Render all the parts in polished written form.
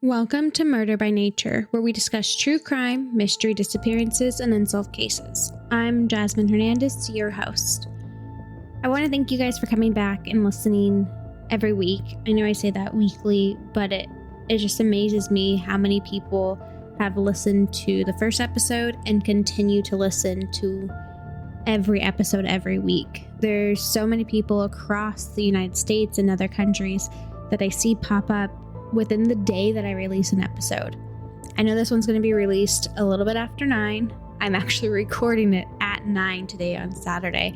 Welcome to Murder by Nature, where we discuss true crime, mystery, disappearances, and unsolved cases. I'm Jazmin Hernandez, your host. I want to thank you guys for coming back and listening every week. I know I say that weekly, but it just amazes me how many people have listened to the first episode and continue to listen to every episode every week. There's so many people across the United States and other countries that I see pop up within the day that I release an episode. I know this one's going to be released a little bit after 9. I'm actually recording it at 9 today on Saturday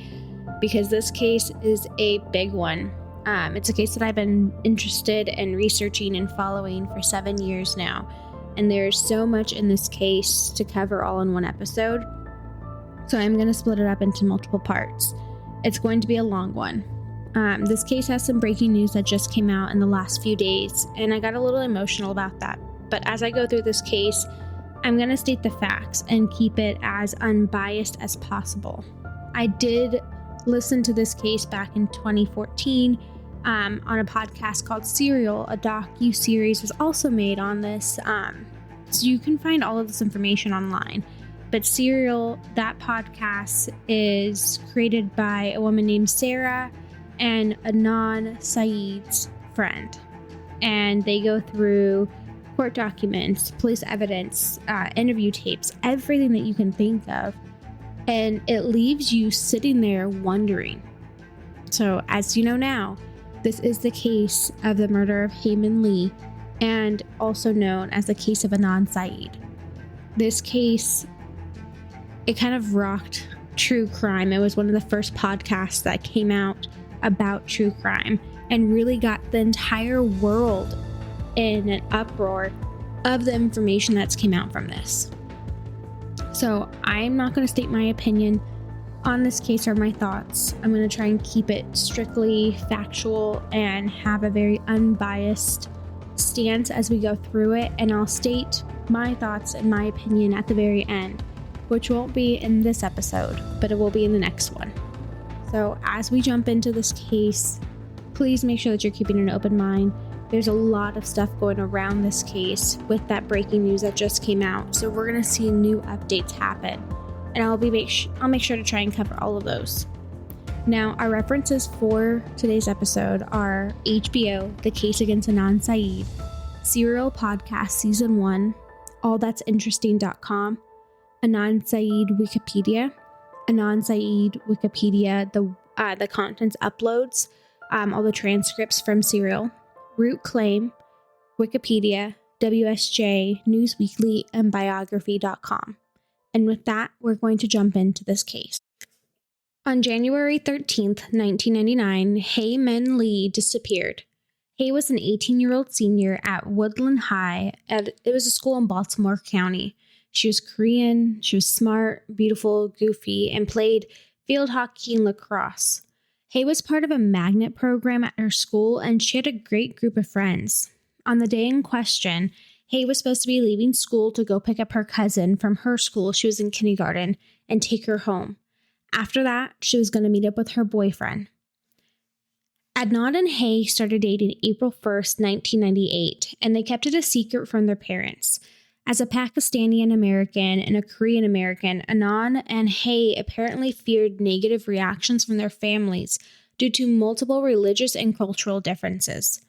because this case is a big one. It's a case that I've been interested in researching and following for 7 years now, and there's so much in this case to cover all in one episode, so I'm going to split it up into multiple parts. It's going to be a long one. This case has some breaking news that just came out in the last few days, and I got a little emotional about that. But as I go through this case, I'm going to state the facts and keep it as unbiased as possible. I did listen to this case back in 2014 on a podcast called Serial. A docu-series was also made on this, so you can find all of this information online. But Serial, that podcast is created by a woman named Sarah and Adnan Syed's friend, and they go through court documents, police evidence, interview tapes, everything that you can think of, and it leaves you sitting there wondering. So as you know now, this is the case of the murder of Hae Min Lee, and also known as the case of Adnan Syed. This case, it kind of rocked true crime. It was one of the first podcasts that came out about true crime and really got the entire world in an uproar of the information that's came out from this. So I'm not going to state my opinion on this case or my thoughts. I'm going to try and keep it strictly factual and have a very unbiased stance as we go through it, and I'll state my thoughts and my opinion at the very end, which won't be in this episode, but it will be in the next one. So as we jump into this case, please make sure that you're keeping an open mind. There's a lot of stuff going around this case with that breaking news that just came out. So we're going to see new updates happen, and I'll make sure to try and cover all of those. Now, our references for today's episode are HBO, The Case Against Adnan Syed, Serial Podcast Season 1, allthat'sinteresting.com, Adnan Syed Wikipedia, Adnan Syed Wikipedia, the contents uploads, all the transcripts from Serial, Root Claim, Wikipedia, WSJ, Newsweekly, and Biography.com. And with that, we're going to jump into this case. On January 13th, 1999, Hae Min Lee disappeared. Hae was an 18-year-old senior at Woodland High. It was a school in Baltimore County. She was Korean, she was smart, beautiful, goofy, and played field hockey and lacrosse. Hae was part of a magnet program at her school, and she had a great group of friends. On the day in question, Hae was supposed to be leaving school to go pick up her cousin from her school. She was in kindergarten, and take her home. After that, she was going to meet up with her boyfriend. Adnan and Hae started dating April 1st, 1998, and they kept it a secret from their parents. As a Pakistani American and a Korean American, Adnan and Hae apparently feared negative reactions from their families due to multiple religious and cultural differences.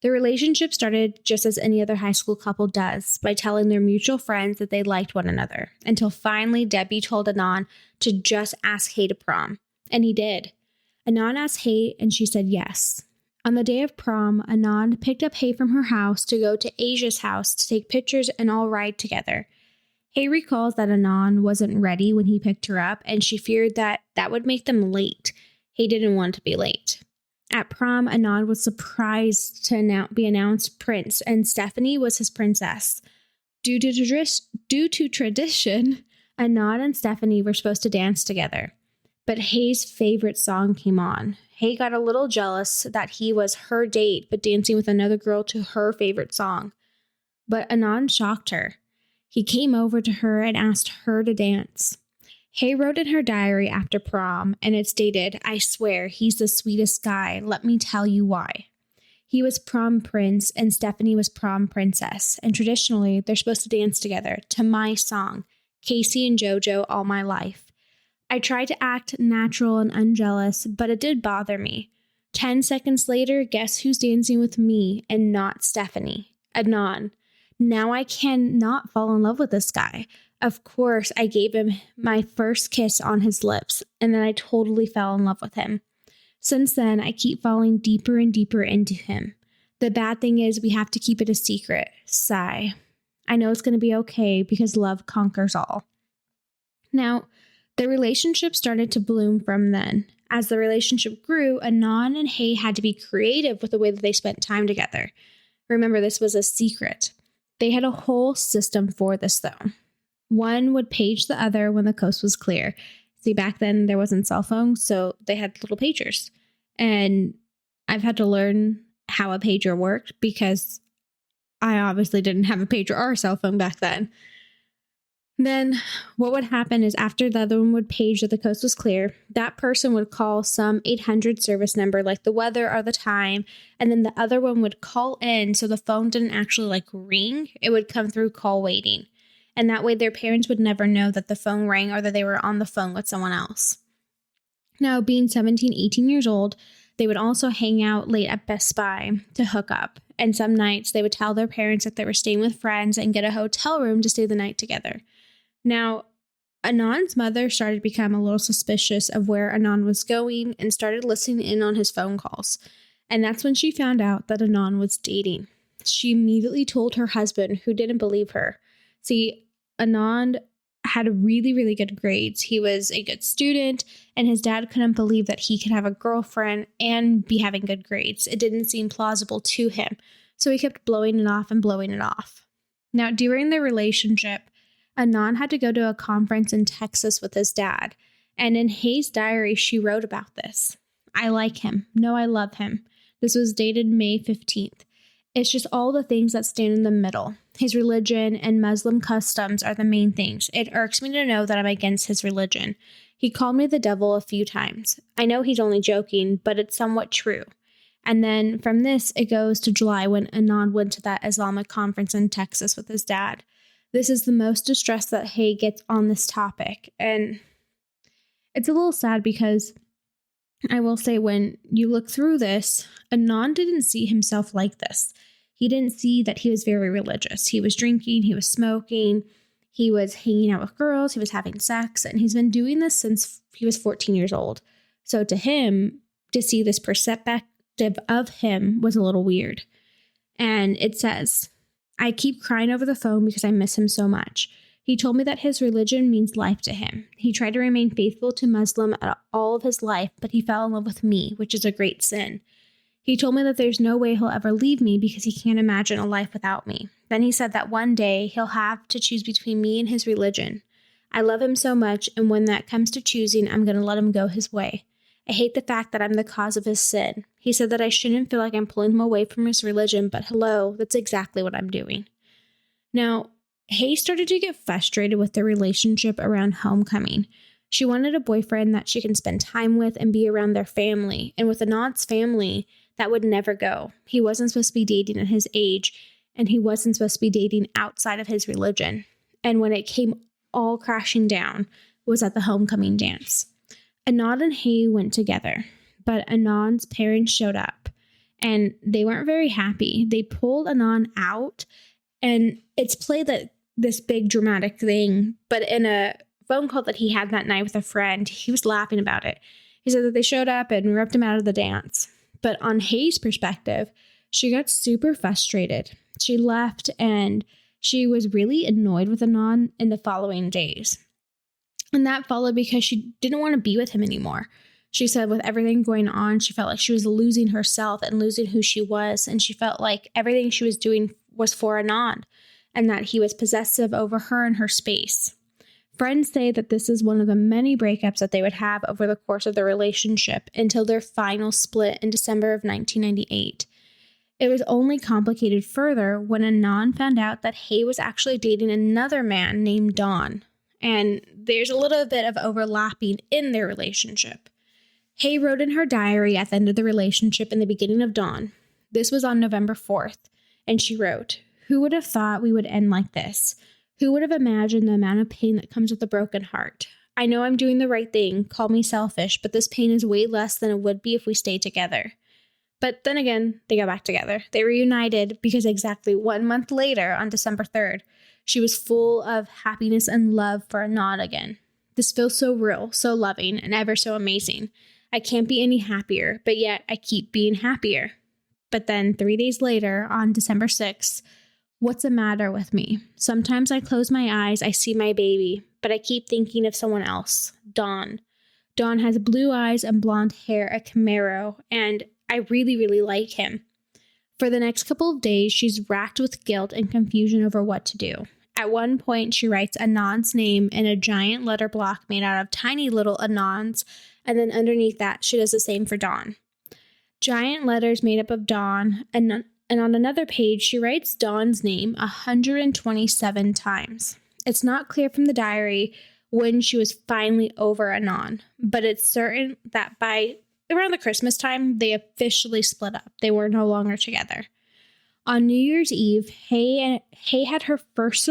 The relationship started just as any other high school couple does, by telling their mutual friends that they liked one another, until finally Debbie told Adnan to just ask Hae to prom, and he did. Adnan asked Hae, and she said yes. On the day of prom, Adnan picked up Hae from her house to go to Asia's house to take pictures and all ride together. Hae recalls that Adnan wasn't ready when he picked her up, and she feared that would make them late. Hae didn't want to be late. At prom, Adnan was surprised to be announced prince, and Stephanie was his princess. Due to tradition, Adnan and Stephanie were supposed to dance together. But Hae's favorite song came on. Hae got a little jealous that he was her date, but dancing with another girl to her favorite song. But Adnan shocked her. He came over to her and asked her to dance. Hae wrote in her diary after prom, and it stated, "I swear, he's the sweetest guy. Let me tell you why." He was prom prince and Stephanie was prom princess. And traditionally, they're supposed to dance together to my song, Casey and JoJo All My Life. I tried to act natural and unjealous, but it did bother me. 10 seconds later, guess who's dancing with me and not Stephanie? Adnan. Now I cannot fall in love with this guy. Of course, I gave him my first kiss on his lips, and then I totally fell in love with him. Since then, I keep falling deeper and deeper into him. The bad thing is we have to keep it a secret. Sigh. I know it's going to be okay because love conquers all. Now, the relationship started to bloom from then. As the relationship grew, Adnan and Hay had to be creative with the way that they spent time together. Remember, this was a secret. They had a whole system for this, though. One would page the other when the coast was clear. See, back then there wasn't cell phones, so they had little pagers. And I've had to learn how a pager worked because I obviously didn't have a pager or a cell phone back then. Then what would happen is after the other one would page that the coast was clear, that person would call some 800 service number like the weather or the time, and then the other one would call in so the phone didn't actually ring. It would come through call waiting. And that way their parents would never know that the phone rang or that they were on the phone with someone else. Now, being 17, 18 years old, they would also hang out late at Best Buy to hook up. And some nights they would tell their parents that they were staying with friends and get a hotel room to stay the night together. Now, Anand's mother started to become a little suspicious of where Anand was going and started listening in on his phone calls. And that's when she found out that Anand was dating. She immediately told her husband, who didn't believe her. See, Anand had really, really good grades. He was a good student, and his dad couldn't believe that he could have a girlfriend and be having good grades. It didn't seem plausible to him. So he kept blowing it off and blowing it off. Now, during their relationship, Adnan had to go to a conference in Texas with his dad, and in Hay's diary, she wrote about this. I like him. No, I love him. This was dated May 15th. It's just all the things that stand in the middle. His religion and Muslim customs are the main things. It irks me to know that I'm against his religion. He called me the devil a few times. I know he's only joking, but it's somewhat true. And then from this, it goes to July when Adnan went to that Islamic conference in Texas with his dad. This is the most distress that Hay gets on this topic. And it's a little sad because I will say when you look through this, Adnan didn't see himself like this. He didn't see that he was very religious. He was drinking, he was smoking, he was hanging out with girls, he was having sex, and he's been doing this since he was 14 years old. So to him, to see this perspective of him was a little weird. And it says, I keep crying over the phone because I miss him so much. He told me that his religion means life to him. He tried to remain faithful to Muslim all of his life, but he fell in love with me, which is a great sin. He told me that there's no way he'll ever leave me because he can't imagine a life without me. Then he said that one day he'll have to choose between me and his religion. I love him so much, and when that comes to choosing, I'm going to let him go his way. I hate the fact that I'm the cause of his sin. He said that I shouldn't feel like I'm pulling him away from his religion, but hello, that's exactly what I'm doing. Now, Hay started to get frustrated with their relationship around homecoming. She wanted a boyfriend that she can spend time with and be around their family. And with Anand's family, that would never go. He wasn't supposed to be dating at his age, and he wasn't supposed to be dating outside of his religion. And when it came all crashing down, was at the homecoming dance. Anand and Hay went together, but Anand's parents showed up, and they weren't very happy. They pulled Adnan out, and it's played that this big dramatic thing, but in a phone call that he had that night with a friend, he was laughing about it. He said that they showed up and ripped him out of the dance. But on Hay's perspective, she got super frustrated. She left, and she was really annoyed with Adnan in the following days. And that followed because she didn't want to be with him anymore. She said with everything going on, she felt like she was losing herself and losing who she was. And she felt like everything she was doing was for Adnan, and that he was possessive over her and her space. Friends say that this is one of the many breakups that they would have over the course of their relationship until their final split in December of 1998. It was only complicated further when Adnan found out that Hay was actually dating another man named Don. And there's a little bit of overlapping in their relationship. Hay wrote in her diary at the end of the relationship and the beginning of Dawn, This was on November 4th, and she wrote, "Who would have thought we would end like this? Who would have imagined the amount of pain that comes with a broken heart? I know I'm doing the right thing, call me selfish, but this pain is way less than it would be if we stayed together." But then again, they got back together. They reunited because exactly 1 month later, on December 3rd, she was full of happiness and love for Adnan again. "This feels so real, so loving, and ever so amazing. I can't be any happier, but yet I keep being happier." But then 3 days later, on December 6th, "What's the matter with me? Sometimes I close my eyes, I see my baby, but I keep thinking of someone else, Dawn. Dawn has blue eyes and blonde hair, a Camaro, and I really, really like him." For the next couple of days, she's racked with guilt and confusion over what to do. At one point, she writes Adnan's name in a giant letter block made out of tiny little Adnans, and then underneath that, she does the same for Dawn. Giant letters made up of Dawn, and on another page, she writes Dawn's name 127 times. It's not clear from the diary when she was finally over Adnan, but it's certain that by around the Christmas time, they officially split up. They were no longer together. On New Year's Eve, Hay had her first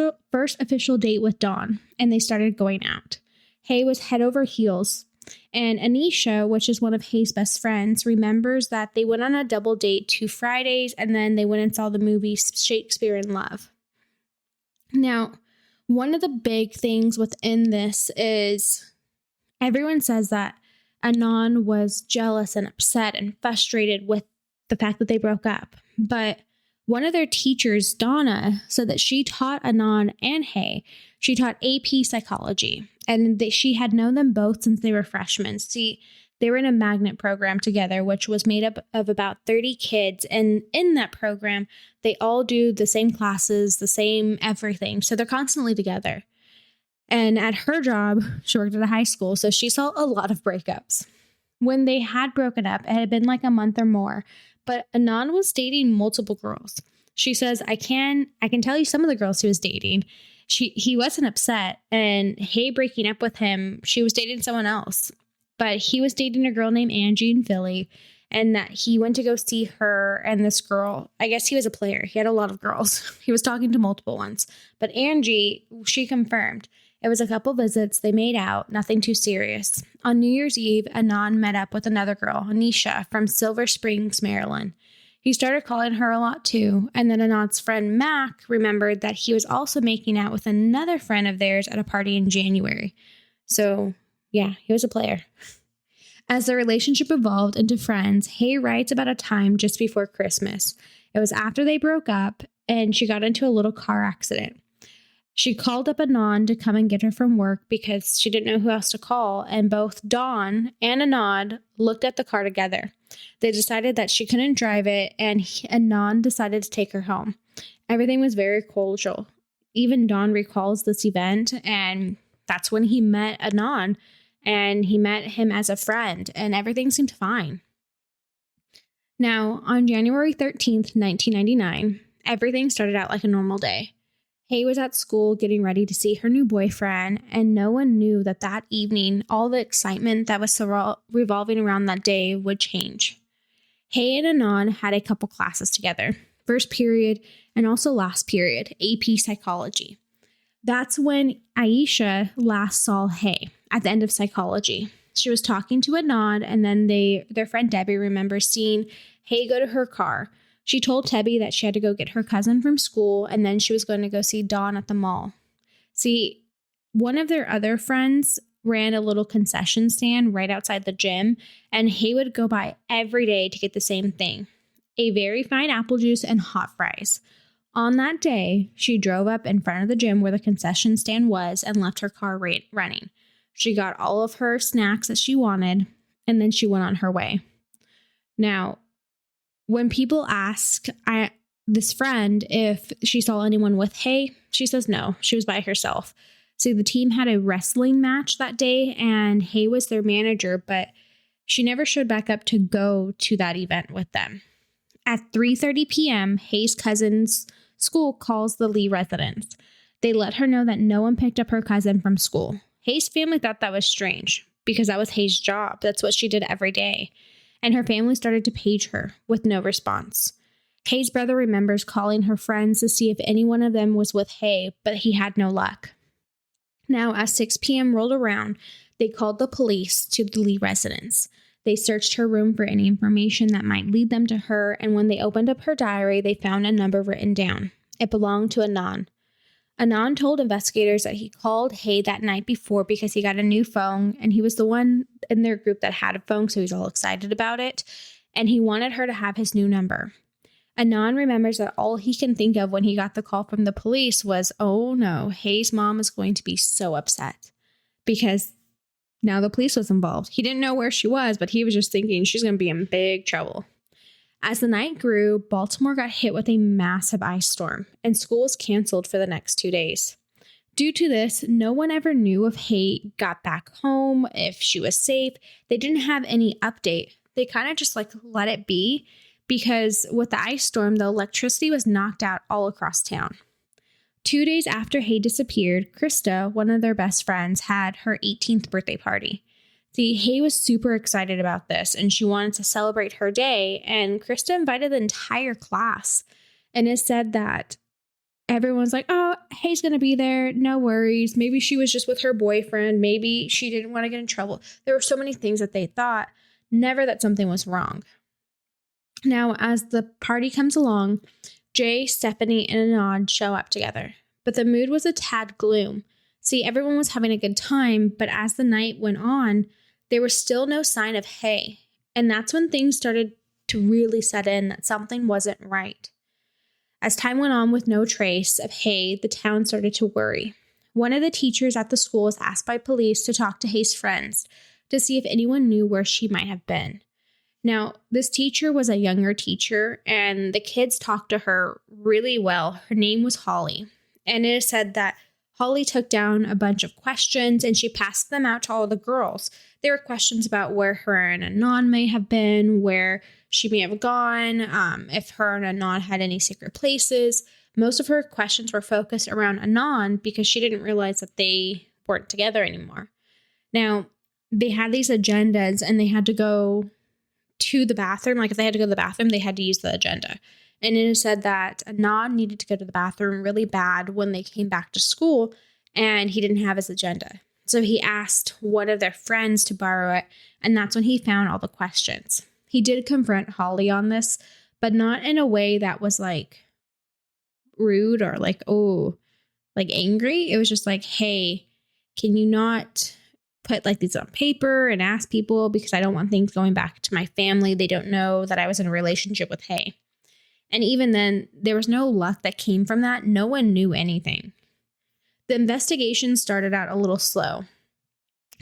official date with Dawn, and they started going out. Hay was head over heels, and Anisha, which is one of Hay's best friends, remembers that they went on a double date 2 Fridays, and then they went and saw the movie Shakespeare in Love. Now, one of the big things within this is everyone says that Adnan was jealous and upset and frustrated with the fact that they broke up, but one of their teachers, Donna, said that she taught Adnan and Hay. She taught AP psychology, and she had known them both since they were freshmen. See, they were in a magnet program together, which was made up of about 30 kids. And in that program, they all do the same classes, the same everything. So they're constantly together. And at her job, she worked at a high school, so she saw a lot of breakups. When they had broken up, it had been like a month or more, but Adnan was dating multiple girls. She says, I can tell you some of the girls he was dating. He wasn't upset, and Hay breaking up with him, she was dating someone else. But he was dating a girl named Angie in Philly, and that he went to go see her and this girl. I guess he was a player. He had a lot of girls. He was talking to multiple ones. But Angie, she confirmed. It was a couple visits. They made out. Nothing too serious. On New Year's Eve, Adnan met up with another girl, Anisha, from Silver Springs, Maryland. He started calling her a lot too. And then Adnan's friend Mac remembered that he was also making out with another friend of theirs at a party in January. So, yeah, he was a player. As the relationship evolved into friends, Hay writes about a time just before Christmas. It was after they broke up, and she got into a little car accident. She called up Adnan to come and get her from work because she didn't know who else to call, and both Dawn and Adnan looked at the car together. They decided that she couldn't drive it, and Adnan decided to take her home. Everything was very cordial. Even Dawn recalls this event, and that's when he met Adnan, and he met him as a friend, and everything seemed fine. Now, on January 13th, 1999, everything started out like a normal day. Hay was at school getting ready to see her new boyfriend, and no one knew that that evening, all the excitement that was revolving around that day would change. Hay and Adnan had a couple classes together, first period and also last period, AP psychology. That's when Aisha last saw Hay at the end of psychology. She was talking to Adnan, and then their friend Debbie remembers seeing Hay go to her car. She told Tebby that she had to go get her cousin from school, and then she was going to go see Dawn at the mall. See, one of their other friends ran a little concession stand right outside the gym, and Hay would go by every day to get the same thing, a very fine apple juice and hot fries. On that day, she drove up in front of the gym where the concession stand was and left her car running. She got all of her snacks that she wanted, and then she went on her way. Now, when people ask this friend if she saw anyone with Hay, she says no, she was by herself. See, the team had a wrestling match that day, and Hay was their manager, but she never showed back up to go to that event with them. At 3:30 p.m., Hay's cousin's school calls the Lee residence. They let her know that no one picked up her cousin from school. Hay's family thought that was strange because that was Hay's job. That's what she did every day. And her family started to page her with no response. Hay's brother remembers calling her friends to see if any one of them was with Hay, but he had no luck. Now, as 6 p.m. rolled around, they called the police to the Lee residence. They searched her room for any information that might lead them to her, and when they opened up her diary, they found a number written down. It belonged to Adnan. Adnan told investigators that he called Hay that night before because he got a new phone, and he was the one in their group that had a phone, so he was all excited about it, and he wanted her to have his new number. Adnan remembers that all he can think of when he got the call from the police was, oh no, Hay's mom is going to be so upset because now the police was involved. He didn't know where she was, but he was just thinking she's going to be in big trouble. As the night grew, Baltimore got hit with a massive ice storm, and school was canceled for the next 2 days. Due to this, no one ever knew if Hay got back home, if she was safe. They didn't have any update. They kind of just let it be. Because with the ice storm, the electricity was knocked out all across town. 2 days after Hay disappeared, Krista, one of their best friends, had her 18th birthday party. See, Hay was super excited about this, and she wanted to celebrate her day, and Krista invited the entire class. And it said that everyone's like, oh, Hay's going to be there, no worries. Maybe she was just with her boyfriend. Maybe she didn't want to get in trouble. There were so many things that they thought, never that something was wrong. Now, as the party comes along, Jay, Stephanie, and Anand show up together. But the mood was a tad gloom. See, everyone was having a good time, but as the night went on, there was still no sign of Hay. And that's when things started to really set in that something wasn't right. As time went on with no trace of Hay, the town started to worry. One of the teachers at the school was asked by police to talk to Hay's friends to see if anyone knew where she might have been. Now, this teacher was a younger teacher, and the kids talked to her really well. Her name was Holly, and it is said that Holly took down a bunch of questions, and she passed them out to all the girls. There were questions about where her and Adnan may have been, where she may have gone, if her and Adnan had any secret places. Most of her questions were focused around Adnan because she didn't realize that they weren't together anymore. Now, they had these agendas, and they had to go to the bathroom. Like if they had to go to the bathroom, they had to use the agenda. And it is said that Adnan needed to go to the bathroom really bad when they came back to school, and he didn't have his agenda. So he asked one of their friends to borrow it, and that's when he found all the questions. He did confront Holly on this, but not in a way that was rude or angry. It was just hey, can you not put these on paper and ask people, because I don't want things going back to my family. They don't know that I was in a relationship with Hay. And even then, there was no luck that came from that. No one knew anything. The investigation started out a little slow.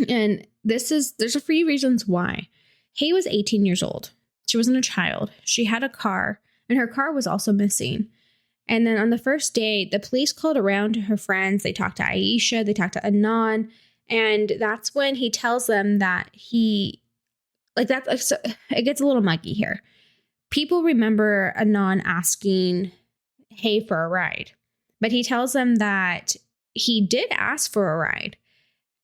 And there's a few reasons why. Hay was 18 years old. She wasn't a child. She had a car, and her car was also missing. And then on the first day, the police called around to her friends. They talked to Aisha. They talked to Adnan. And that's when he tells them that it gets a little muggy here. People remember Adnan asking Hay for a ride, but he tells them that he did ask for a ride,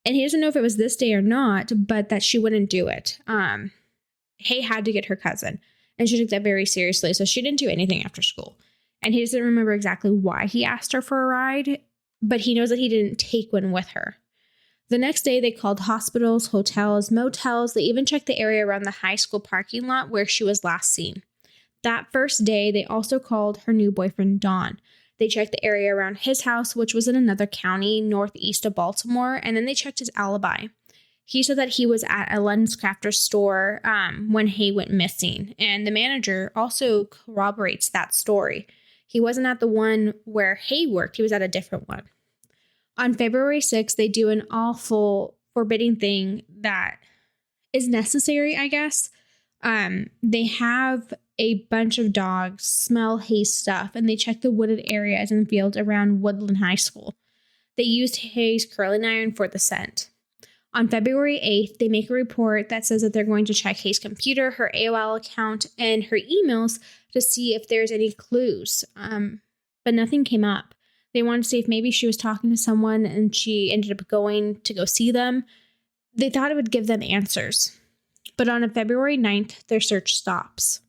and he doesn't know if it was this day or not, but that she wouldn't do it. Hay had to get her cousin, and she took that very seriously, so she didn't do anything after school. And he doesn't remember exactly why he asked her for a ride, but he knows that he didn't take one with her. The next day, they called hospitals, hotels, motels. They even checked the area around the high school parking lot where she was last seen. That first day, they also called her new boyfriend, Don. They checked the area around his house, which was in another county northeast of Baltimore, and then they checked his alibi. He said that he was at a LensCrafters store when Hay went missing, and the manager also corroborates that story. He wasn't at the one where Hay worked. He was at a different one. On February 6th, they do an awful, forbidding thing that is necessary, I guess. They have a bunch of dogs smell Hay's stuff, and they check the wooded areas and fields around Woodland High School. They used Hay's curling iron for the scent. On February 8th, they make a report that says that they're going to check Hay's computer, her AOL account, and her emails to see if there's any clues. But nothing came up. They wanted to see if maybe she was talking to someone and she ended up going to go see them. They thought it would give them answers. But on February 9th, their search stops.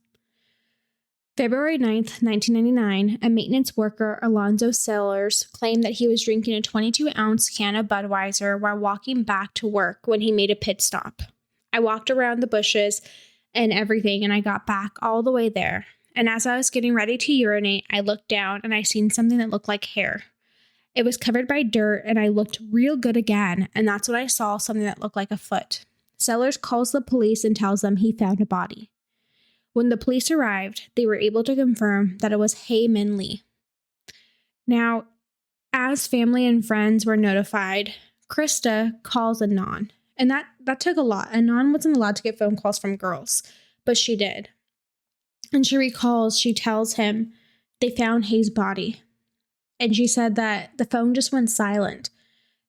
February 9th, 1999, a maintenance worker, Alonzo Sellers, claimed that he was drinking a 22-ounce can of Budweiser while walking back to work when he made a pit stop. I walked around the bushes and everything, and I got back all the way there. And as I was getting ready to urinate, I looked down and I seen something that looked like hair. It was covered by dirt, and I looked real good again, and that's when I saw something that looked like a foot. Sellers calls the police and tells them he found a body. When the police arrived, they were able to confirm that it was Hae Min Lee. Now, as family and friends were notified, Krista calls Adnan, and that took a lot. Adnan wasn't allowed to get phone calls from girls, but she did. And she tells him they found Hae's body. And she said that the phone just went silent.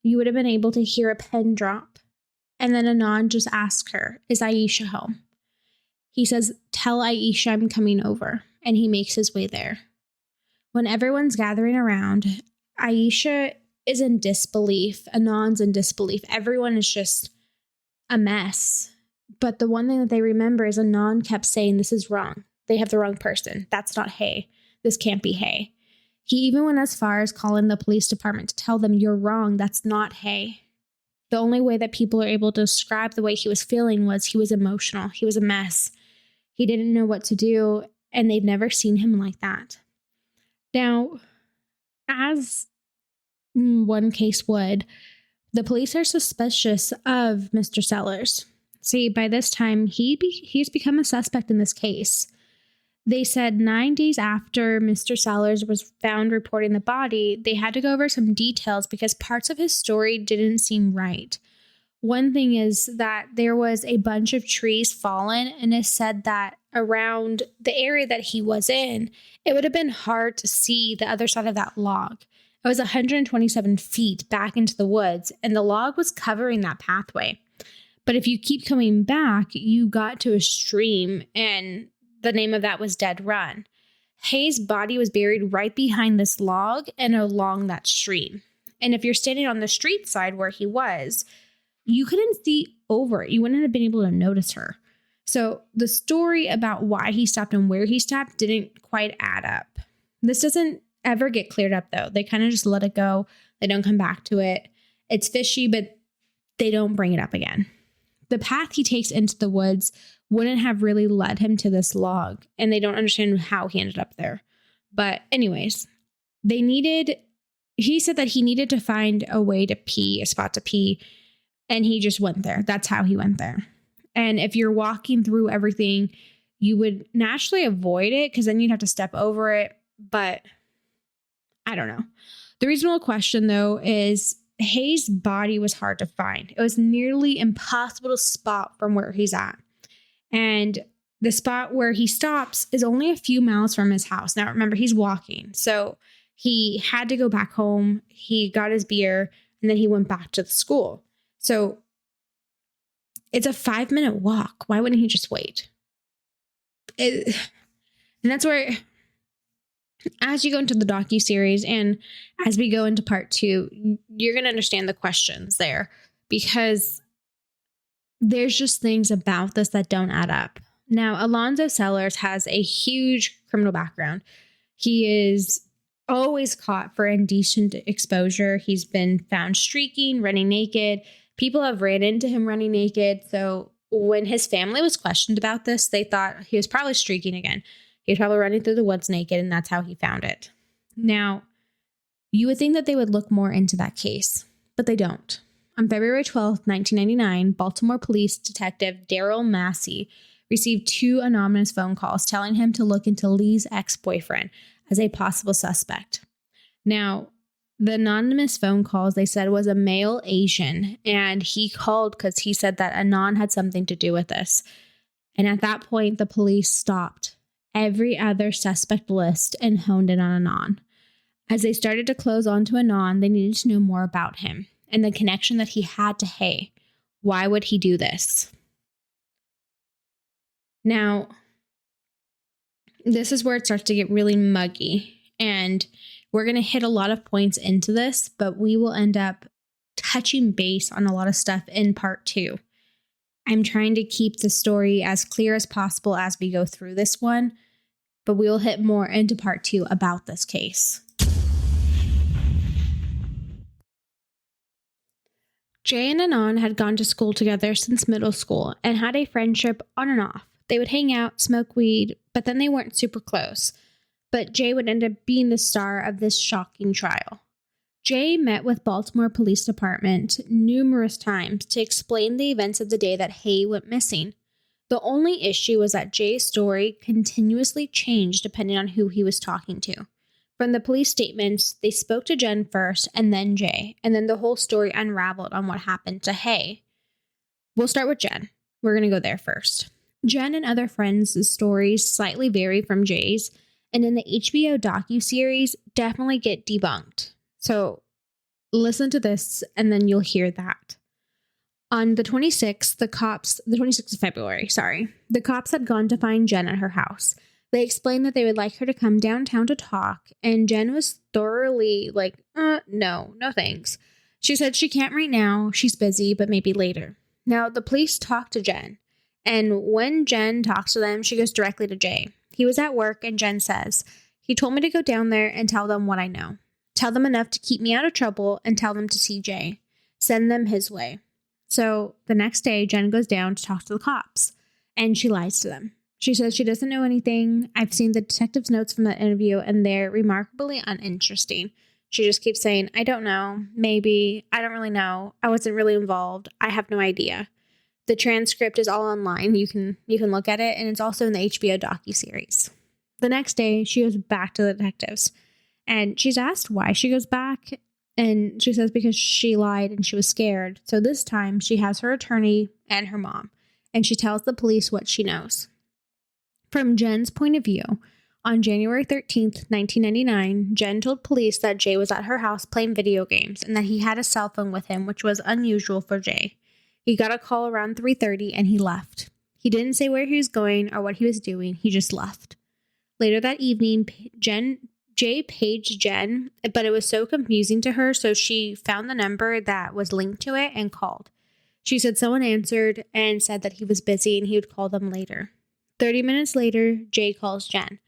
You would have been able to hear a pin drop. And then Adnan just asked her, "Is Aisha home?" He says, "Tell Aisha I'm coming over." And he makes his way there. When everyone's gathering around, Aisha is in disbelief. Adnan's in disbelief. Everyone is just a mess. But the one thing that they remember is Adnan kept saying, "This is wrong. They have the wrong person. That's not Hae. This can't be Hae." He even went as far as calling the police department to tell them, "You're wrong. That's not Hae." The only way that people are able to describe the way he was feeling was he was emotional. He was a mess. He didn't know what to do, and they've never seen him like that. Now, as one case would, the police are suspicious of Mr. Sellers. See, by this time, he's become a suspect in this case. They said 9 days after Mr. Sellers was found reporting the body, they had to go over some details because parts of his story didn't seem right. One thing is that there was a bunch of trees fallen, and it said that around the area that he was in, it would have been hard to see the other side of that log. It was 127 feet back into the woods, and the log was covering that pathway. But if you keep coming back, you got to a stream, and the name of that was Dead Run. Hae's body was buried right behind this log and along that stream. And if you're standing on the street side where he was, you couldn't see over it. You wouldn't have been able to notice her. So the story about why he stopped and where he stopped didn't quite add up. This doesn't ever get cleared up, though. They kind of just let it go. They don't come back to it. It's fishy, but they don't bring it up again. The path he takes into the woods wouldn't have really led him to this log, and they don't understand how he ended up there. But anyways, he said that he needed to find a way to pee, a spot to pee, and he just went there. That's how he went there. And if you're walking through everything, you would naturally avoid it because then you'd have to step over it. But I don't know. The reasonable question, though, is Hae's body was hard to find. It was nearly impossible to spot from where he's at. And the spot where he stops is only a few miles from his house. Now, remember, he's walking. So he had to go back home. He got his beer, and then he went back to the school. So it's a 5-minute walk. Why wouldn't he just wait? And that's where, as you go into the docu-series and as we go into part 2, you're going to understand the questions there because there's just things about this that don't add up. Now, Alonzo Sellers has a huge criminal background. He is always caught for indecent exposure. He's been found streaking, running naked. People have ran into him running naked. So when his family was questioned about this, they thought he was probably streaking again. He was probably running through the woods naked, and that's how he found it. Now, you would think that they would look more into that case, but they don't. On February 12th, 1999, Baltimore Police Detective Daryl Massey received 2 anonymous phone calls telling him to look into Lee's ex-boyfriend as a possible suspect. Now, the anonymous phone calls, they said, was a male Asian, and he called because he said that Adnan had something to do with this. And at that point, the police stopped every other suspect list and honed in on Adnan. As they started to close onto Adnan, they needed to know more about him and the connection that he had to Hae. Why would he do this? Now, this is where it starts to get really muggy, and we're going to hit a lot of points into this, but we will end up touching base on a lot of stuff in part 2. I'm trying to keep the story as clear as possible as we go through this one, but we will hit more into part 2 about this case. Jay and Adnan had gone to school together since middle school and had a friendship on and off. They would hang out, smoke weed, but then they weren't super close. But Jay would end up being the star of this shocking trial. Jay met with Baltimore Police Department numerous times to explain the events of the day that Hay went missing. The only issue was that Jay's story continuously changed depending on who he was talking to. From the police statements, they spoke to Jen first and then Jay, and then the whole story unraveled on what happened to Hay. We'll start with Jen. We're going to go there first. Jen and other friends' stories slightly vary from Jay's, and in the HBO docu-series definitely get debunked. So listen to this and then you'll hear that. On the 26th of February, the cops had gone to find Jen at her house. They explained that they would like her to come downtown to talk, and Jen was thoroughly like, no thanks. She said she can't right now, she's busy, but maybe later. Now, the police talked to Jen, and when Jen talks to them, she goes directly to Jay. He was at work, and Jen says, he told me to go down there and tell them what I know. Tell them enough to keep me out of trouble, and tell them to see Jay. Send them his way. So the next day, Jen goes down to talk to the cops, and she lies to them. She says she doesn't know anything. I've seen the detective's notes from that interview, and they're remarkably uninteresting. She just keeps saying, I don't know, maybe, I don't really know, I wasn't really involved, I have no idea. The transcript is all online. You can look at it, and it's also in the HBO docu-series. The next day, she goes back to the detectives, and she's asked why she goes back, and she says because she lied and she was scared. So this time, she has her attorney and her mom, and she tells the police what she knows. From Jen's point of view, on January 13th, 1999, Jen told police that Jay was at her house playing video games and that he had a cell phone with him, which was unusual for Jay. He got a call around 3:30 and he left. He didn't say where he was going or what he was doing, he just left. Later that evening, Jay paged Jen, but it was so confusing to her, so she found the number that was linked to it and called. She said someone answered and said that he was busy and he would call them later. 30 minutes later, Jay calls Jen.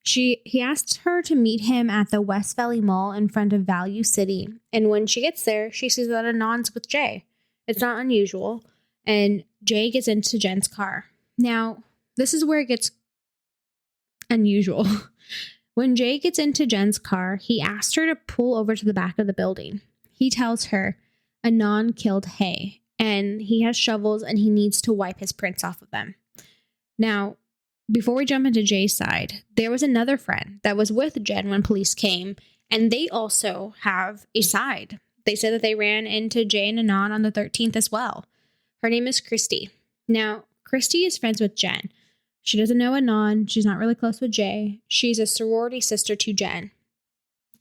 He asked her to meet him at the West Valley Mall in front of Value City, and when she gets there, she sees that Adnan's with Jay. It's not unusual, and Jay gets into Jen's car. Now, this is where it gets unusual. When Jay gets into Jen's car, he asked her to pull over to the back of the building. He tells her Adnan killed Hay, and he has shovels and he needs to wipe his prints off of them. Now, before we jump into Jay's side, there was another friend that was with Jen when police came, and they also have a side. They said that they ran into Jay and Adnan on the 13th as well. Her name is Christy. Now, Christy is friends with Jen. She doesn't know Adnan. She's not really close with Jay. She's a sorority sister to Jen.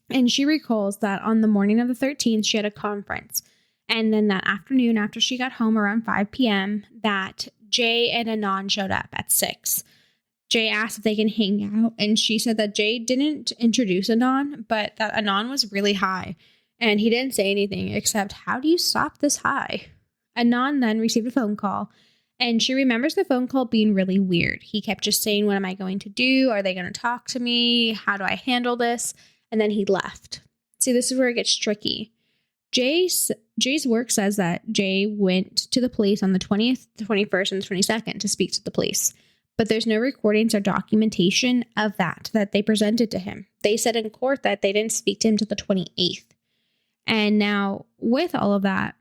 And she recalls that on the morning of the 13th, she had a conference. And then that afternoon, after she got home around 5 p.m., that Jay and Adnan showed up at 6. Jay asked if they can hang out, and she said that Jay didn't introduce Adnan, but that Adnan was really high, and he didn't say anything except, how do you stop this high? Adnan then received a phone call, and she remembers the phone call being really weird. He kept just saying, what am I going to do? Are they going to talk to me? How do I handle this? And then he left. See, this is where it gets tricky. Jay's work says that Jay went to the police on the 20th, the 21st, and the 22nd to speak to the police. But there's no recordings or documentation of that they presented to him. They said in court that they didn't speak to him till the 28th. And now, with all of that,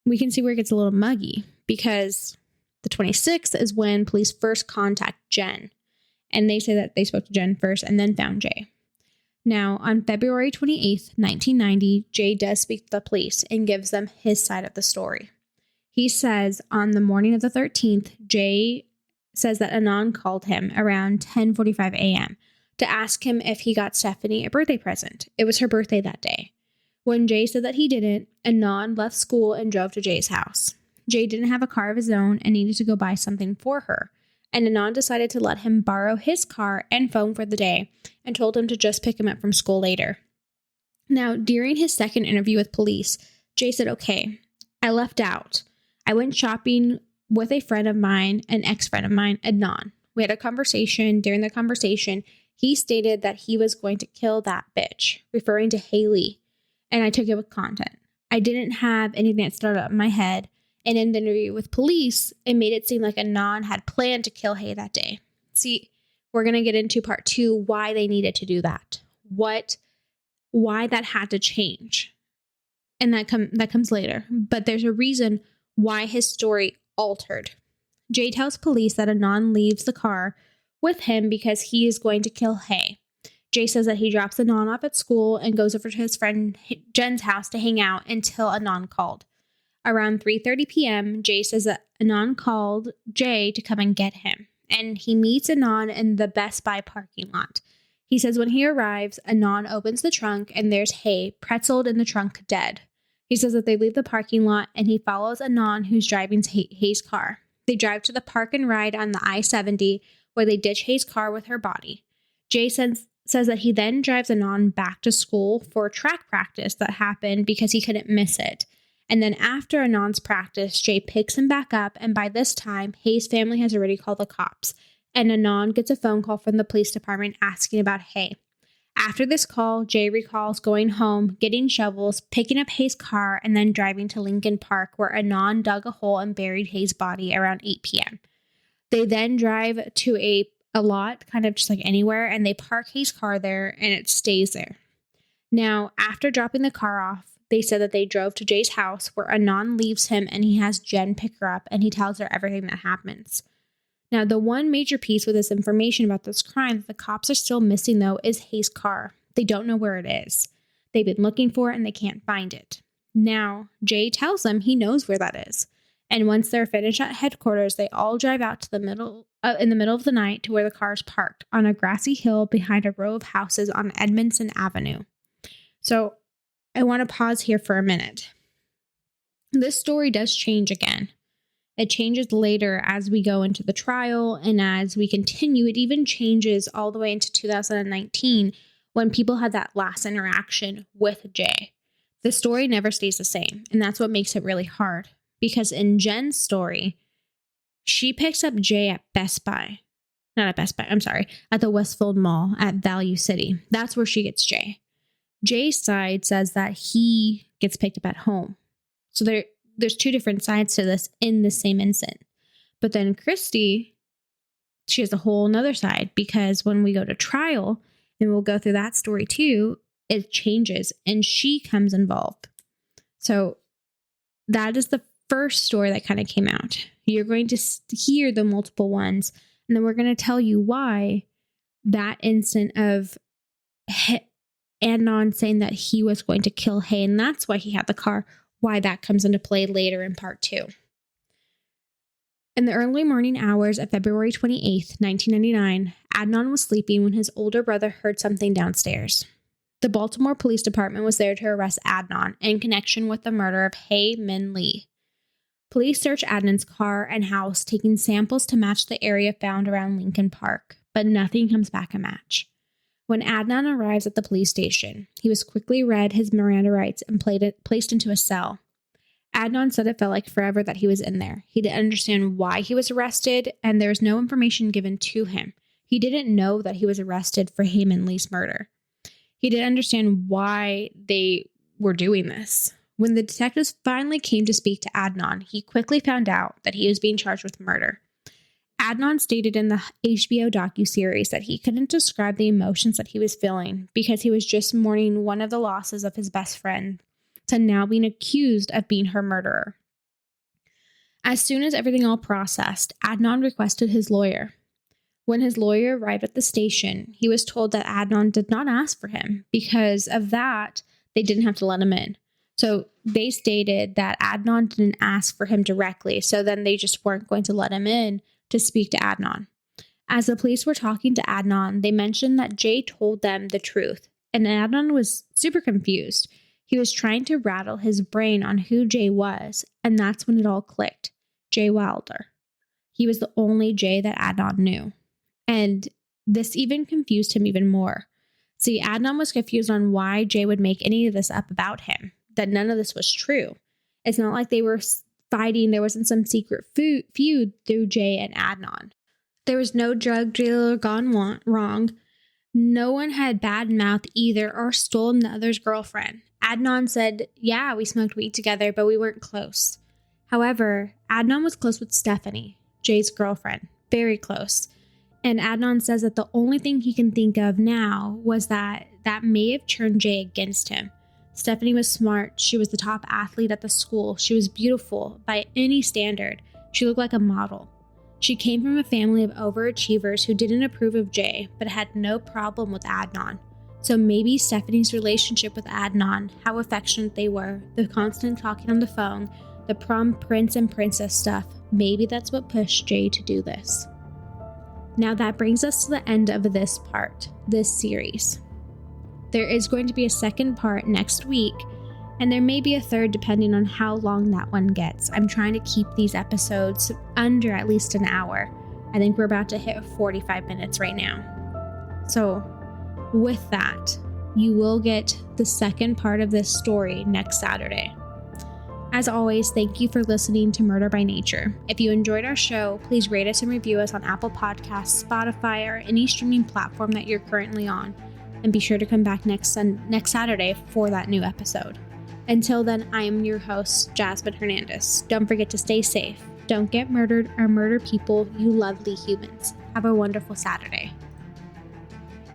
we can see where it gets a little muggy, because the 26th is when police first contact Jen. And they say that they spoke to Jen first and then found Jay. Now, on February 28th, 1990, Jay does speak to the police and gives them his side of the story. He says on the morning of the 13th, Jay says that Adnan called him around 10:45 a.m. to ask him if he got Stephanie a birthday present. It was her birthday that day. When Jay said that he didn't, Adnan left school and drove to Jay's house. Jay didn't have a car of his own and needed to go buy something for her, and Adnan decided to let him borrow his car and phone for the day and told him to just pick him up from school later. Now, during his second interview with police, Jay said, okay, I left out. I went shopping with a friend of mine, an ex-friend of mine, Adnan. We had a conversation. During the conversation, he stated that he was going to kill that bitch, referring to Haley, and I took it with content. I didn't have anything that started up in my head, and in the interview with police, it made it seem like Adnan had planned to kill Hay that day. See, we're going to get into part 2, why they needed to do that, why that had to change, and that comes later. But there's a reason why his story altered. Jay tells police that Adnan leaves the car with him because he is going to kill Hay. Jay says that he drops Adnan off at school and goes over to his friend Jen's house to hang out until Adnan called. Around 3:30 p.m., Jay says that Adnan called Jay to come and get him, and he meets Adnan in the Best Buy parking lot. He says when he arrives, Adnan opens the trunk and there's Hay pretzeled in the trunk dead. He says that they leave the parking lot and he follows Adnan, who's driving Hay's car. They drive to the park and ride on the I-70 where they ditch Hay's car with her body. Jay says that he then drives Adnan back to school for track practice that happened because he couldn't miss it. And then after Anand's practice, Jay picks him back up, and by this time, Hay's family has already called the cops, and Adnan gets a phone call from the police department asking about Hay. After this call, Jay recalls going home, getting shovels, picking up Hay's car, and then driving to Lincoln Park, where Adnan dug a hole and buried Hay's body around 8 p.m. They then drive to a lot, kind of just like anywhere, and they park Hay's car there, and it stays there. Now, after dropping the car off, they said that they drove to Jay's house, where Adnan leaves him and he has Jen pick her up, and he tells her everything that happens. Now, the one major piece with this information about this crime that the cops are still missing, though, is Hay's car. They don't know where it is. They've been looking for it and they can't find it. Now, Jay tells them he knows where that is. And once they're finished at headquarters, they all drive out to the middle of the night to where the car is parked on a grassy hill behind a row of houses on Edmondson Avenue. So I want to pause here for a minute. This story does change again. It changes later as we go into the trial, and as we continue, it even changes all the way into 2019 when people had that last interaction with Jay. The story never stays the same, and that's what makes it really hard. Because in Jen's story, she picks up Jay at Best Buy. Not at Best Buy, at the Westfield Mall at Value City. That's where she gets Jay. Jay's side says that he gets picked up at home. So there's two different sides to this in the same instant. But then Christy, she has a whole nother side, because when we go to trial, and we'll go through that story too, it changes and she comes involved. So that is the first story that kind of came out. You're going to hear the multiple ones, and then we're going to tell you why that instant of Adnan saying that he was going to kill Hay, and that's why he had the car, why that comes into play later in part 2. In the early morning hours of February 28th, 1999, Adnan was sleeping when his older brother heard something downstairs. The Baltimore Police Department was there to arrest Adnan in connection with the murder of Hae Min Lee. Police searched Adnan's car and house, taking samples to match the area found around Lincoln Park, but nothing comes back a match. When Adnan arrives at the police station, he was quickly read his Miranda rights and placed into a cell. Adnan said it felt like forever that he was in there. He didn't understand why he was arrested, and there was no information given to him. He didn't know that he was arrested for Hae Min Lee's murder. He didn't understand why they were doing this. When the detectives finally came to speak to Adnan, he quickly found out that he was being charged with murder. Adnan stated in the HBO docu-series that he couldn't describe the emotions that he was feeling because he was just mourning one of the losses of his best friend to now being accused of being her murderer. As soon as everything all processed, Adnan requested his lawyer. When his lawyer arrived at the station, he was told that Adnan did not ask for him. Because of that, they didn't have to let him in. So they stated that Adnan didn't ask for him directly, so then they just weren't going to let him in to speak to Adnan. As the police were talking to Adnan, they mentioned that Jay told them the truth, and Adnan was super confused. He was trying to rattle his brain on who Jay was, and that's when it all clicked. Jay Wilder. He was the only Jay that Adnan knew. And this even confused him even more. See, Adnan was confused on why Jay would make any of this up about him, that none of this was true. It's not like they were fighting, there wasn't some secret feud through Jay and Adnan. There was no drug dealer gone wrong. No one had bad-mouthed either or stolen the other's girlfriend. Adnan said, yeah, we smoked weed together, but we weren't close. However, Adnan was close with Stephanie, Jay's girlfriend, very close. And Adnan says that the only thing he can think of now was that may have turned Jay against him. Stephanie was smart. She was the top athlete at the school. She was beautiful by any standard. She looked like a model. She came from a family of overachievers who didn't approve of Jay, but had no problem with Adnan. So maybe Stephanie's relationship with Adnan, how affectionate they were, the constant talking on the phone, the prom prince and princess stuff, maybe that's what pushed Jay to do this. Now that brings us to the end of this series. There is going to be a second part next week, and there may be a third depending on how long that one gets. I'm trying to keep these episodes under at least an hour. I think we're about to hit 45 minutes right now. So with that, you will get the second part of this story next Saturday. As always, thank you for listening to Murder by Nature. If you enjoyed our show, please rate us and review us on Apple Podcasts, Spotify, or any streaming platform that you're currently on. And be sure to come back next Saturday for that new episode. Until then, I am your host, Jazmin Hernandez. Don't forget to stay safe. Don't get murdered or murder people, you lovely humans. Have a wonderful Saturday.